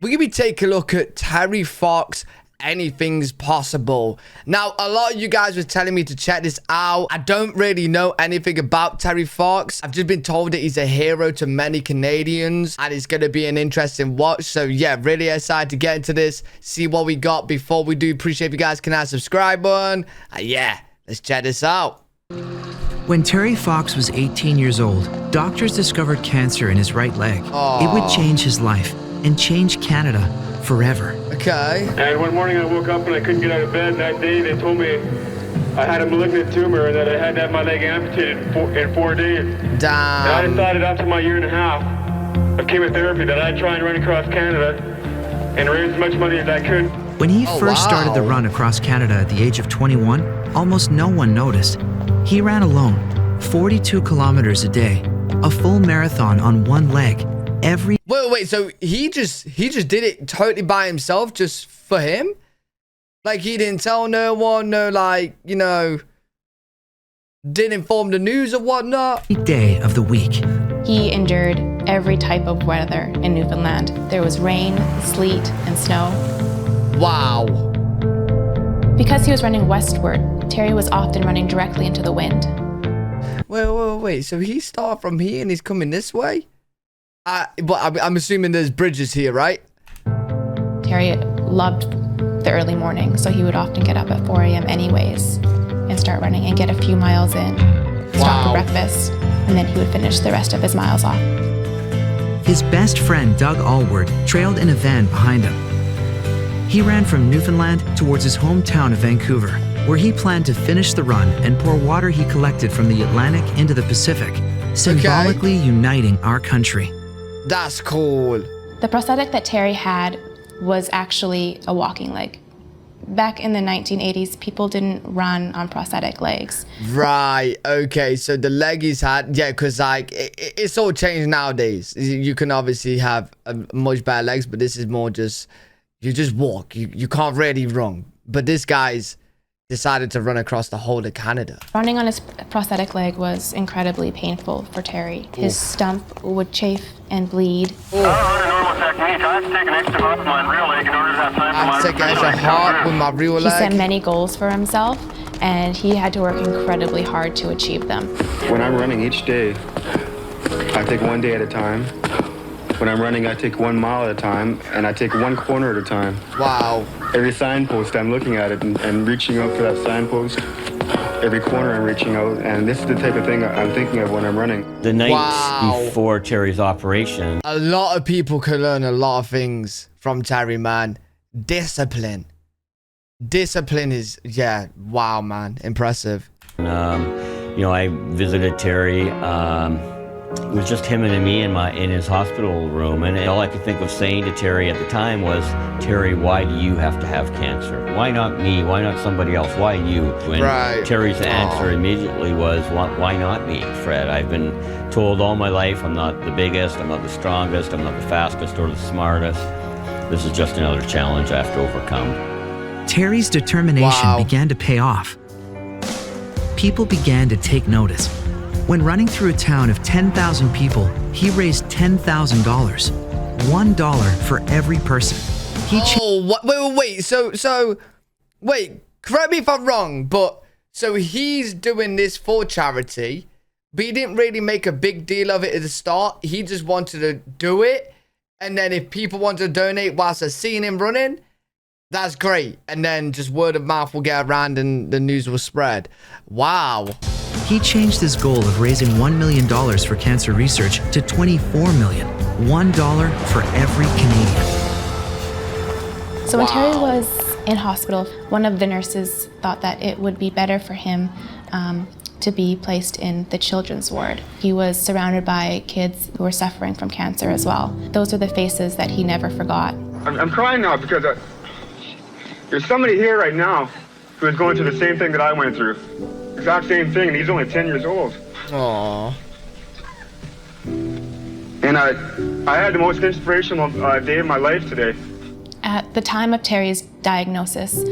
we're going to be taking a look at Terry Fox. Anything's possible. Now, a lot of you guys were telling me to check this out. I don't really know anything about Terry Fox. I've just been told that he's a hero to many Canadians, and it's going to be an interesting watch. So yeah, really excited to get into this, see what we got. Before we do, appreciate if you guys can hit that subscribe button. Yeah, let's check this out. When Terry Fox was 18 years old, doctors discovered cancer in his right leg. It would change his life and change Canada forever. Okay. And one morning I woke up and I couldn't get out of bed. That day they told me I had a malignant tumor and that I had to have my leg amputated in 4 days. Damn. And I decided after my year and a half of chemotherapy that I'd try and run across Canada and raise as much money as I could. When he first started the run across Canada at the age of 21, almost no one noticed. He ran alone, 42 kilometers a day, a full marathon on one leg. Wait, so he just did it totally by himself, just for him? Like, he didn't tell no one, no, like, you know, didn't inform the news or whatnot? Day of the week. He endured every type of weather in Newfoundland. There was rain, sleet, and snow. Wow. Because he was running westward, Terry was often running directly into the wind. Wait, so he started from here and he's coming this way? But I'm assuming there's bridges here, right? Terry loved the early morning, so he would often get up at 4 a.m. anyways and start running and get a few miles in, stop for breakfast, and then he would finish the rest of his miles off. His best friend, Doug Allward, trailed in a van behind him. He ran from Newfoundland towards his hometown of Vancouver, where he planned to finish the run and pour water he collected from the Atlantic into the Pacific, symbolically uniting our country. That's cool. The prosthetic that Terry had was actually a walking leg. Back in the 1980s, people didn't run on prosthetic legs. Right, okay, so the leg he's had, yeah, because like, it's all changed nowadays. You can obviously have much better legs, but this is more just, you just walk. You can't really run. But this guy's decided to run across the whole of Canada. Running on his prosthetic leg was incredibly painful for Terry. His stump would chafe and bleed. Under normal technique, I have to take an extra hop with my real leg in order to have time for my... I have to take an extra hop with my real leg. He set many goals for himself, and he had to work incredibly hard to achieve them. When I'm running each day, I take 1 day at a time. When I'm running, I take 1 mile at a time, and I take 1 corner at a time. Wow. Every signpost, I'm looking at it and reaching out for that signpost. Every corner, I'm reaching out, and this is the type of thing I'm thinking of when I'm running. The night before Terry's operation. A lot of people can learn a lot of things from Terry, man. Discipline. Discipline is, yeah, wow, man. Impressive. You know, I visited Terry. It was just him and me in his hospital room, and all I could think of saying to Terry at the time was, Terry, why do you have to have cancer? Why not me? Why not somebody else? Why you? And Terry's answer immediately was, why not me, Fred? I've been told all my life I'm not the biggest, I'm not the strongest, I'm not the fastest or the smartest. This is just another challenge I have to overcome. Terry's determination began to pay off. People began to take notice. When running through a town of 10,000 people, he raised $10,000, $1 for every person. Wait. So, wait, correct me if I'm wrong, but so he's doing this for charity, but he didn't really make a big deal of it at the start. He just wanted to do it. And then if people want to donate whilst they're seeing him running, that's great. And then just word of mouth will get around and the news will spread. Wow. He changed his goal of raising $1 million for cancer research to $24 million, $1 for every Canadian. So when Terry was in hospital, one of the nurses thought that it would be better for him to be placed in the children's ward. He was surrounded by kids who were suffering from cancer as well. Those are the faces that he never forgot. I'm crying now because there's somebody here right now who is going through the same thing that I went through. Exact same thing, and he's only 10 years old. Aww. And I had the most inspirational day of my life today. At the time of Terry's diagnosis,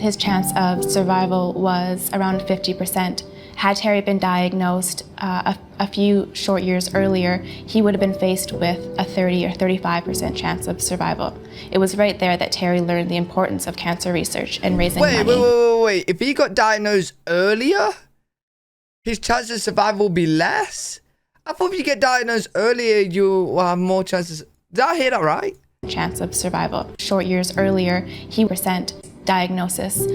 his chance of survival was around 50%, Had Terry been diagnosed a few short years earlier, he would have been faced with a 30 or 35% chance of survival. It was right there that Terry learned the importance of cancer research and raising money. Wait. If he got diagnosed earlier, his chance of survival would be less? I thought if you get diagnosed earlier, you will have more chances. Did I hear that right? Chance of survival. Short years earlier, he percent diagnosis.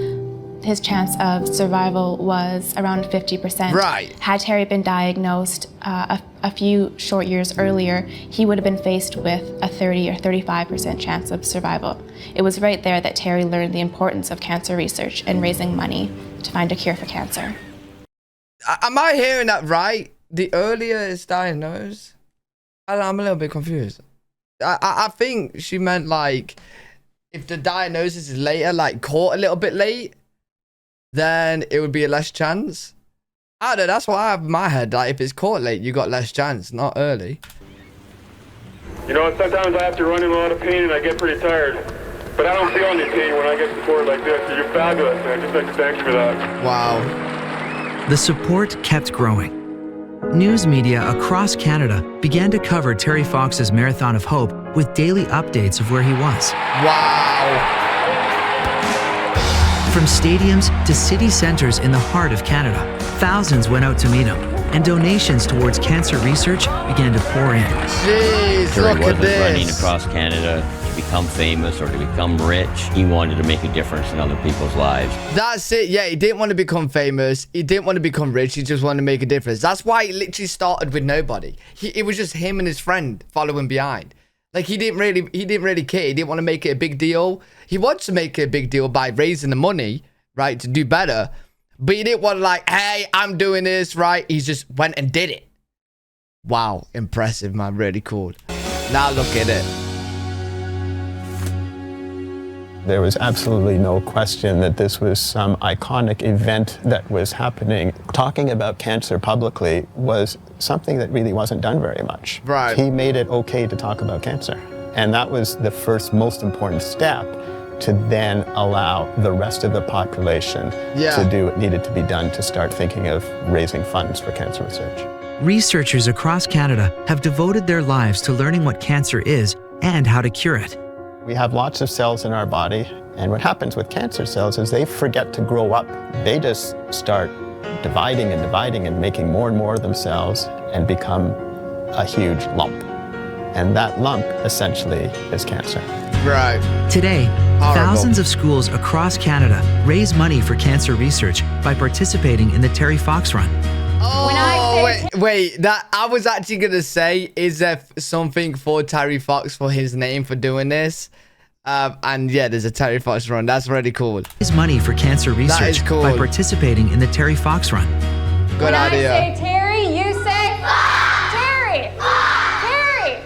His chance of survival was around 50%. Right. Had Terry been diagnosed a few short years earlier, he would have been faced with a 30 or 35% chance of survival. It was right there that Terry learned the importance of cancer research and raising money to find a cure for cancer. Am I hearing that right? The earlier it's diagnosed? I'm a little bit confused. I think she meant like if the diagnosis is later, like caught a little bit late, then it would be a less chance. I don't know, that's what I have in my head. Like if it's caught late, you got less chance, not early. You know, sometimes I have to run in a lot of pain and I get pretty tired. But I don't feel any pain when I get support like this. So you're fabulous, and I'd just like to thank you for that. Wow. The support kept growing. News media across Canada began to cover Terry Fox's Marathon of Hope with daily updates of where he was. Wow. From stadiums to city centers in the heart of Canada, thousands went out to meet him, and donations towards cancer research began to pour in. Jeez, Terry look at wasn't running this. across Canada to become famous or to become rich. He wanted to make a difference in other people's lives. That's it. Yeah, he didn't want to become famous. He didn't want to become rich. He just wanted to make a difference. That's why it literally started with nobody. It was just him and his friend following behind. Like he didn't really care. He didn't want to make it a big deal. He wanted to make it a big deal by raising the money, right, to do better. But he didn't want to like, hey, I'm doing this, right? He just went and did it. Wow, impressive, man. Really cool. Now look at it. There was absolutely no question that this was some iconic event that was happening. Talking about cancer publicly was something that really wasn't done very much. Right. He made it okay to talk about cancer. And that was the first most important step to then allow the rest of the population to do what needed to be done to start thinking of raising funds for cancer research. Researchers across Canada have devoted their lives to learning what cancer is and how to cure it. We have lots of cells in our body, and what happens with cancer cells is they forget to grow up. They just start dividing and making more and more of themselves and become a huge lump. And that lump essentially is cancer. Right. Today, thousands of schools across Canada raise money for cancer research by participating in the Terry Fox Run. Oh, wait. That I was actually gonna say, is there something for Terry Fox for his name for doing this? And yeah, there's a Terry Fox Run. That's really cool. Raise money for cancer research cool. by participating in the Terry Fox Run. Good idea. When I say Terry, you say Terry. Terry.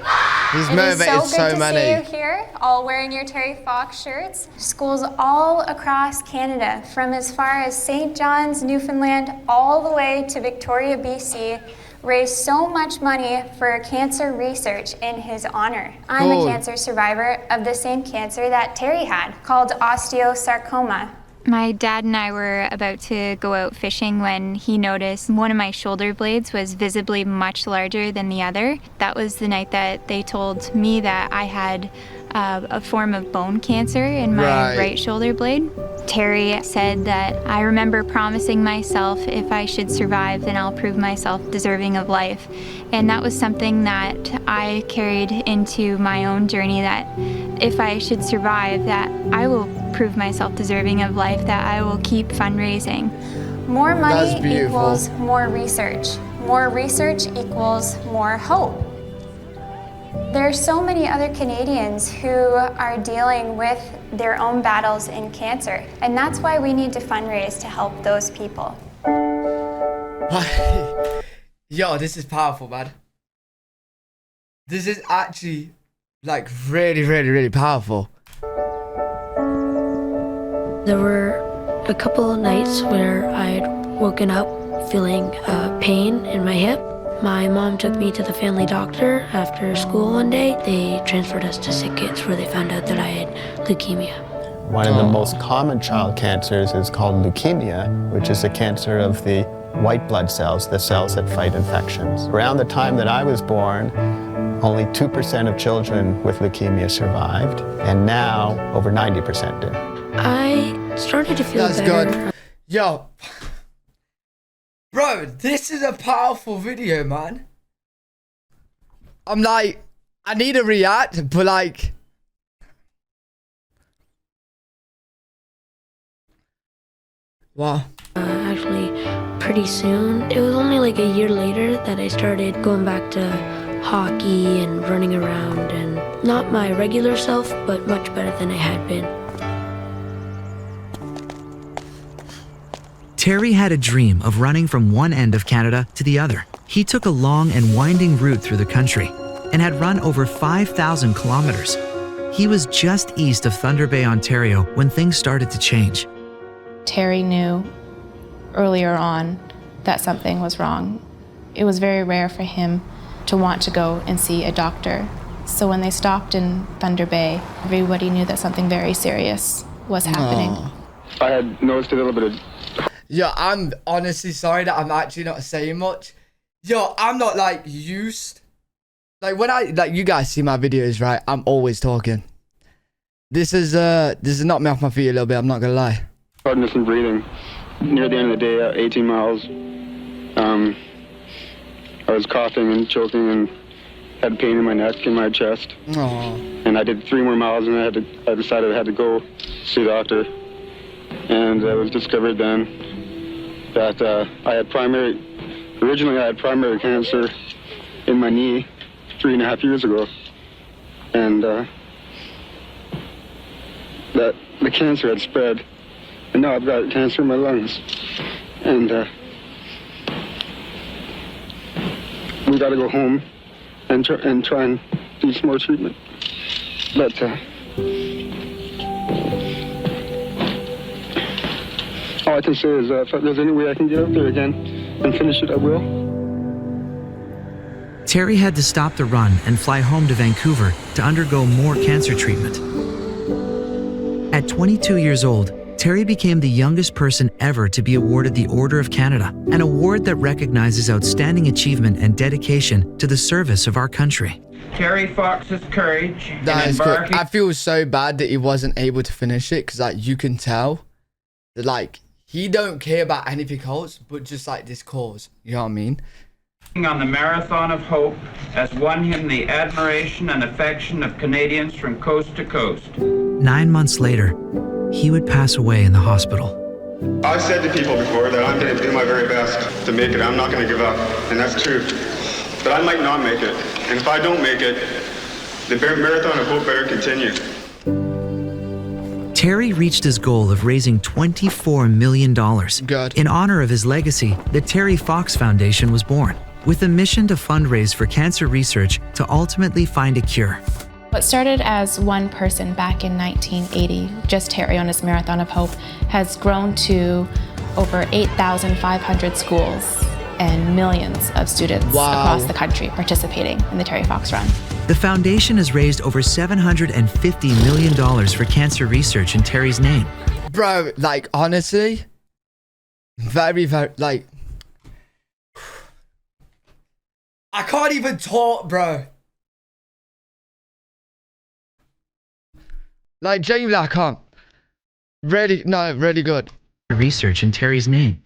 He's It is motivated so good so to many. see you here, all wearing your Terry Fox shirts. Schools all across Canada, from as far as St. John's, Newfoundland, all the way to Victoria, BC, raised so much money for cancer research in his honor. I'm a cancer survivor of the same cancer that Terry had, called osteosarcoma. My dad and I were about to go out fishing when he noticed one of my shoulder blades was visibly much larger than the other. That was the night that they told me that I had a form of bone cancer in my right shoulder blade. Terry said that I remember promising myself if I should survive, then I'll prove myself deserving of life. And that was something that I carried into my own journey, that if I should survive, that I will prove myself deserving of life, that I will keep fundraising. More money equals more research. More research equals more hope. There are so many other Canadians who are dealing with their own battles in cancer, and that's why we need to fundraise to help those people. Yo, this is powerful, man. This is actually like really powerful. There were a couple of nights where I'd woken up feeling pain in my hip. My mom took me to the family doctor after school one day. They transferred us to Sick Kids where they found out that I had leukemia. One of the most common child cancers is called leukemia, which is a cancer of the white blood cells, the cells that fight infections. Around the time that I was born, only 2% of children with leukemia survived, and now over 90% do. I started to feel That's better. good. Yo. Bro, this is a powerful video, man. I'm like, I need to react, but like... Wow. Actually, pretty soon. It was only like a year later that I started going back to hockey and running around, and not my regular self, but much better than I had been. Terry had a dream of running from one end of Canada to the other. He took a long and winding route through the country and had run over 5,000 kilometers. He was just east of Thunder Bay, Ontario, when things started to change. Terry knew earlier on that something was wrong. It was very rare for him to want to go and see a doctor. So when they stopped in Thunder Bay, everybody knew that something very serious was happening. I had noticed a little bit of... Yo, I'm honestly sorry that I'm actually not saying much. Yo, I'm not like used. Like when you guys see my videos, right? I'm always talking. This is knocked me off my feet a little bit, I'm not gonna lie. hardness in breathing. Near the end of the day, 18 miles, I was coughing and choking and had pain in my neck and my chest. Aww. And I did 3 more miles, and I decided I had to go see a doctor. And it was discovered then that originally I had primary cancer in my knee 3.5 years ago. And that the cancer had spread. And now I've got cancer in my lungs. And we got to go home and try and do some more treatment. But all I can say is if there's any way I can get out there again and finish it, I will. Terry had to stop the run and fly home to Vancouver to undergo more cancer treatment. At 22 years old, Terry became the youngest person ever to be awarded the Order of Canada, an award that recognizes outstanding achievement and dedication to the service of our country. Terry Fox's courage in That is good. embarking... I feel so bad that he wasn't able to finish it, because like you can tell that like he don't care about anything else but just like this cause. You know what I mean? on the Marathon of Hope has won him the admiration and affection of Canadians from coast to coast. 9 months later, he would pass away in the hospital. I've said to people before that I'm going to do my very best to make it. I'm not going to give up, and that's true. But I might not make it, and if I don't make it, the Marathon of Hope better continue. Terry reached his goal of raising $24 million. Good. In honor of his legacy, the Terry Fox Foundation was born, with a mission to fundraise for cancer research to ultimately find a cure. What started as one person back in 1980, just Terry on his Marathon of Hope, has grown to over 8,500 schools and millions of students across the country participating in the Terry Fox Run. The foundation has raised over $750 million for cancer research in Terry's name. Bro, like honestly, very, like, I can't even talk, bro. Like, genuinely, I can't. Really, no, really good. Research in Terry's name.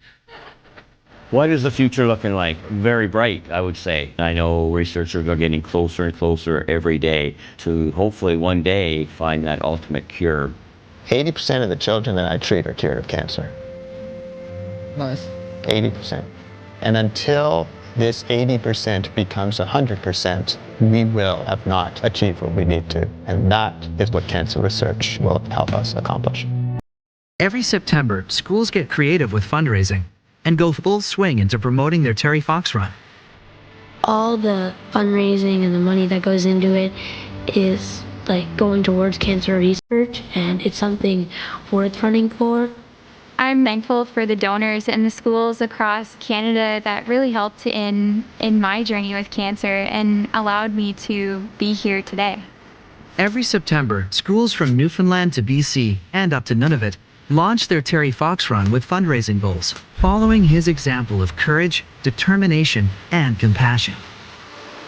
What is the future looking like? Very bright, I would say. I know researchers are getting closer and closer every day to hopefully one day find that ultimate cure. 80% of the children that I treat are cured of cancer. Nice. 80%. And until this 80% becomes 100%, we will have not achieved what we need to. And that is what cancer research will help us accomplish. Every September, schools get creative with fundraising and go full swing into promoting their Terry Fox Run. All the fundraising and the money that goes into it is like going towards cancer research, and it's something worth running for. I'm thankful for the donors and the schools across Canada that really helped in my journey with cancer and allowed me to be here today. Every September, schools from Newfoundland to BC and up to Nunavut launched their Terry Fox Run with fundraising goals, following his example of courage, determination, and compassion.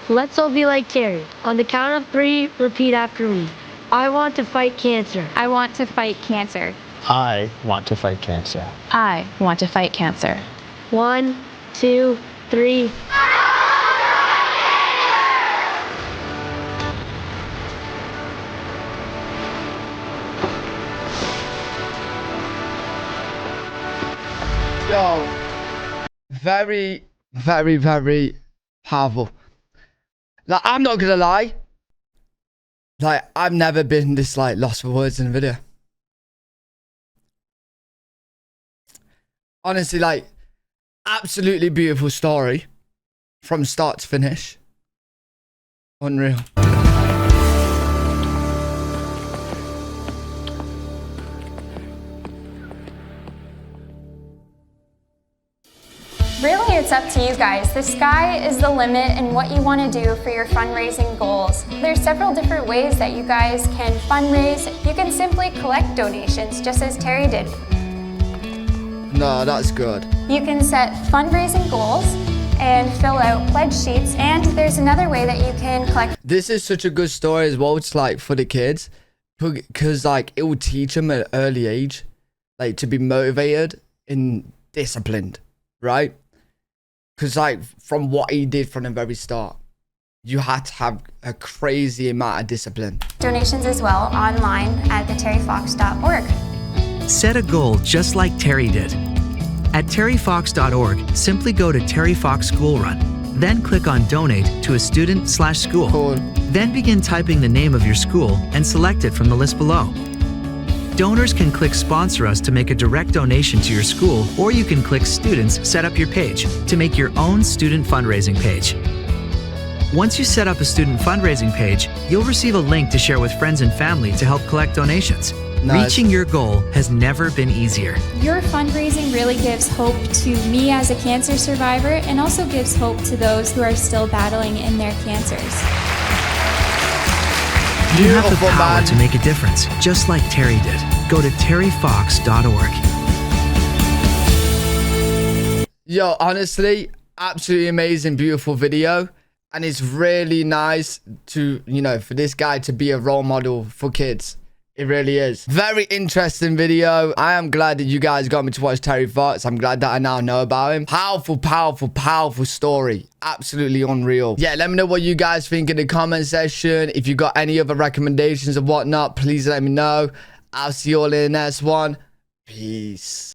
Let's all be like Terry. On the count of 3, repeat after me. I want to fight cancer. I want to fight cancer. I want to fight cancer. I want to fight cancer. 1, 2, 3. Yo, very, very, very powerful. Like, I'm not gonna lie. Like, I've never been this, like, lost for words in a video. Honestly, like, absolutely beautiful story. From start to finish. Unreal. Really, it's up to you guys. The sky is the limit in what you want to do for your fundraising goals. There's several different ways that you guys can fundraise. You can simply collect donations, just as Terry did. No, that's good. You can set fundraising goals and fill out pledge sheets, and there's another way that you can collect. This is such a good story as well. It's like for the kids, because like it will teach them at an early age, like to be motivated and disciplined, right? Because like from what he did from the very start, you had to have a crazy amount of discipline. Donations as well online at theterryfox.org. Set a goal just like Terry did. At terryfox.org, simply go to Terry Fox School Run, then click on Donate to a student/school. Cool. Then begin typing the name of your school and select it from the list below. Donors can click Sponsor Us to make a direct donation to your school, or you can click Students Set Up Your Page to make your own student fundraising page. Once you set up a student fundraising page, you'll receive a link to share with friends and family to help collect donations. Nice. Reaching your goal has never been easier. Your fundraising really gives hope to me as a cancer survivor, and also gives hope to those who are still battling in their cancers. You have the Beautiful, power man. to make a difference, just like Terry did. Go to terryfox.org. Yo, honestly, absolutely amazing, beautiful video. And it's really nice to, you know, for this guy to be a role model for kids. It really is. Very interesting video. I am glad that you guys got me to watch Terry Fox. I'm glad that I now know about him. Powerful, powerful, powerful story. Absolutely unreal. Yeah, let me know what you guys think in the comment section. If you got any other recommendations or whatnot, please let me know. I'll see you all in the next one. Peace.